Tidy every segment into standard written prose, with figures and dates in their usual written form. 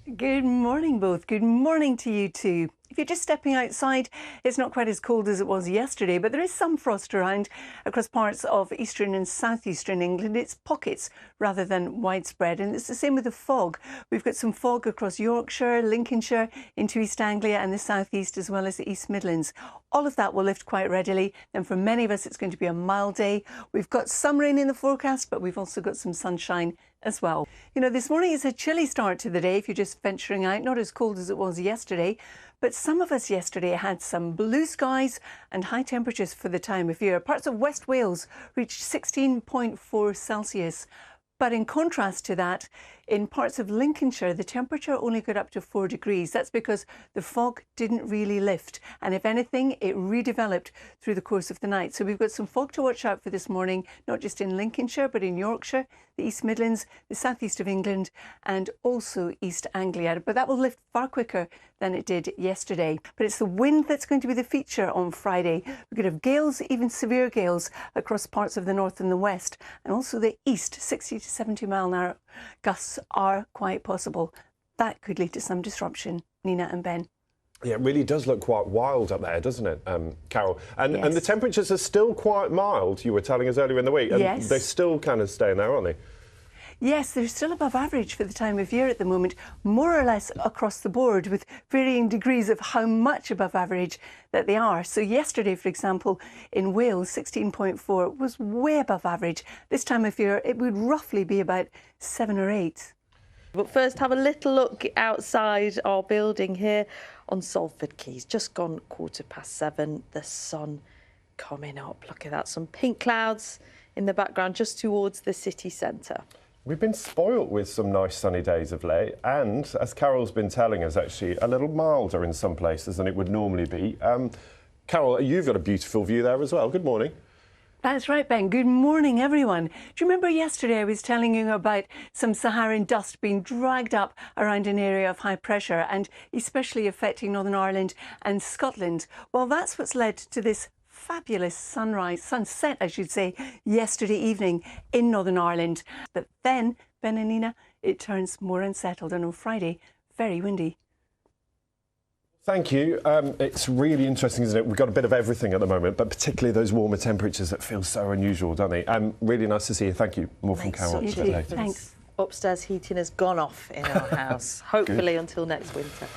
Good morning, both. Good morning to you too. If you're just stepping outside, it's not quite as cold as it was yesterday, but there is some frost around across parts of eastern and southeastern England. It's pockets rather than widespread, and it's the same with the fog. We've got some fog across Yorkshire, Lincolnshire, into East Anglia and the southeast, as well as the East Midlands. All of that will lift quite readily. Then for many of us, it's going to be a mild day. We've got some rain in the forecast, but we've also got some sunshine as well. You know, this morning is a chilly start to the day if you're just venturing out, not as cold as it was yesterday, but some of us yesterday had some blue skies and high temperatures for the time of year. Parts of West Wales reached 16.4 Celsius. But in contrast to that, in parts of Lincolnshire, the temperature only got up to 4 degrees. That's because the fog didn't really lift. And if anything, it redeveloped through the course of the night. So we've got some fog to watch out for this morning, not just in Lincolnshire, but in Yorkshire, the East Midlands, the southeast of England, and also East Anglia. But that will lift far quicker than it did yesterday. But it's the wind that's going to be the feature on Friday. We're going to have gales, even severe gales, across parts of the north and the west, and also the east. 60 to 70 mile an hour gusts are quite possible. That could lead to some disruption. Nina and Ben. Yeah, it really does look quite wild up there, doesn't it, Carol? And, Yes. and the temperatures are still quite mild, you were telling us earlier in the week. And Yes. they're still kind of staying there, aren't they? Yes, they're still above average for the time of year at the moment, more or less across the board, with varying degrees of how much above average that they are. So yesterday, for example, in Wales, 16.4 was way above average. This time of year, it would roughly be about 7 or 8. But first, have a little look outside our building here on Salford Quays. Just gone 7:15. The sun coming up. Look at that, some pink clouds in the background just towards the city centre. We've been spoilt with some nice sunny days of late, and as Carol's been telling us, actually a little milder in some places than it would normally be. Carol, you've got a beautiful view there as well. Good morning. That's right, Ben. Good morning, everyone. Do you remember yesterday I was telling you about some Saharan dust being dragged up around an area of high pressure and especially affecting Northern Ireland and Scotland? Well, that's what's led to this fabulous sunset, I should say, yesterday evening in Northern Ireland. But then, Ben and Nina, it turns more unsettled, and on Friday, very windy. Thank you. It's really interesting, isn't it? We've got a bit of everything at the moment, but particularly those warmer temperatures that feel so unusual, don't they? Really nice to see you. Thank you. More from Carol. You too. Thanks. Upstairs heating has gone off in our house, hopefully until next winter.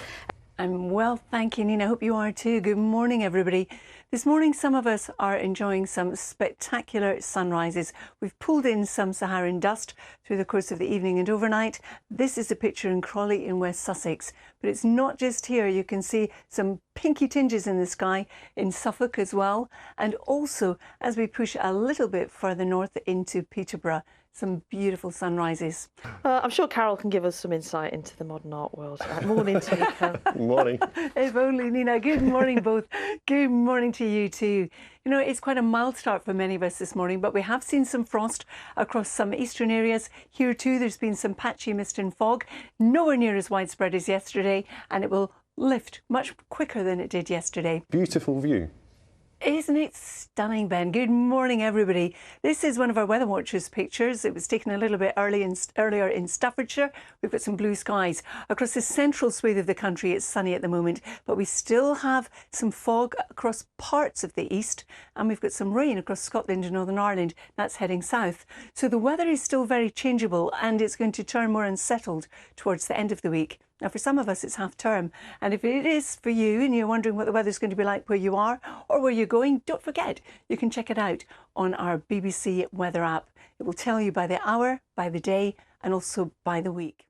I'm well, thank you, Nina. I hope you are too. Good morning, everybody. This morning, some of us are enjoying some spectacular sunrises. We've pulled in some Saharan dust through the course of the evening and overnight. This is a picture in Crawley in West Sussex. But it's not just here. You can see some pinky tinges in the sky in Suffolk as well. And also, as we push a little bit further north into Peterborough, some beautiful sunrises. I'm sure Carol can give us some insight into the modern art world. Morning to you, Carol. Morning. If only, Nina. Good morning, both. Good morning to you too. You know, it's quite a mild start for many of us this morning, but we have seen some frost across some eastern areas. Here too, there's been some patchy mist and fog, nowhere near as widespread as yesterday, and it will lift much quicker than it did yesterday. Beautiful view. Isn't it stunning, Ben? Good morning, everybody. This is one of our Weather Watchers pictures. It was taken a little bit earlier in Staffordshire. We've got some blue skies. Across the central swathe of the country, it's sunny at the moment, but we still have some fog across parts of the east, and we've got some rain across Scotland and Northern Ireland. That's heading south. So the weather is still very changeable, and it's going to turn more unsettled towards the end of the week. Now, for some of us, it's half term. And if it is for you and you're wondering what the weather's going to be like where you are or where you're going, don't forget, you can check it out on our BBC Weather app. It will tell you by the hour, by the day, and also by the week.